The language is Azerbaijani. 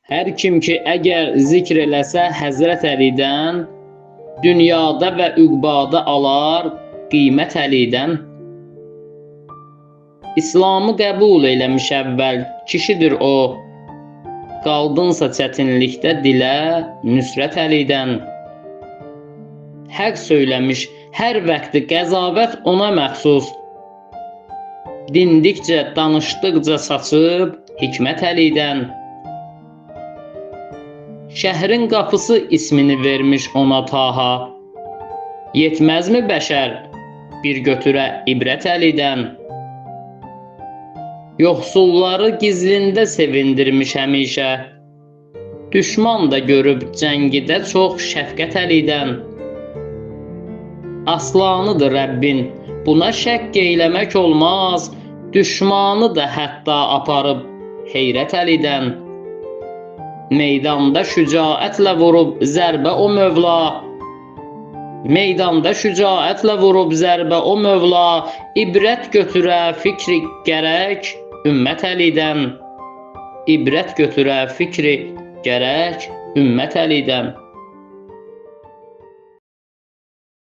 Hər kim ki əgər zikr eləsə Həzrət Əlidən, dünyada və üqbada alar qiymət Əlidən. İslamı qəbul eləmiş əvvəl kişidir o, qaldınsa çətinlikdə dilə nüsrət Əlidən. Həq söyləmiş hər vaxtı qəzavət ona məxsus, dindikcə danışdıqca saçıb hikmət Əlidən. Şəhrin qapısı ismini vermiş ona Taha, yetməzmi bəşər bir götürə ibrət Əlidən. Yoxsulları gizlində sevindirmiş həmişə, düşman da görüb cəngidə çox şəfqət Əlidən. Aslanıdır Rəbbin, buna şəkk eyləmək olmaz, düşmanı da hətta aparıb heyrət Əlidən. Meydanda şücaətlə vurub zərbə o Mövla, meydanda şücaətlə vurub zərbə o Mövla, ibrət götürə fikri gərək ümmət Əlidən. İbrət götürə fikri gərək ümmət Əlidən.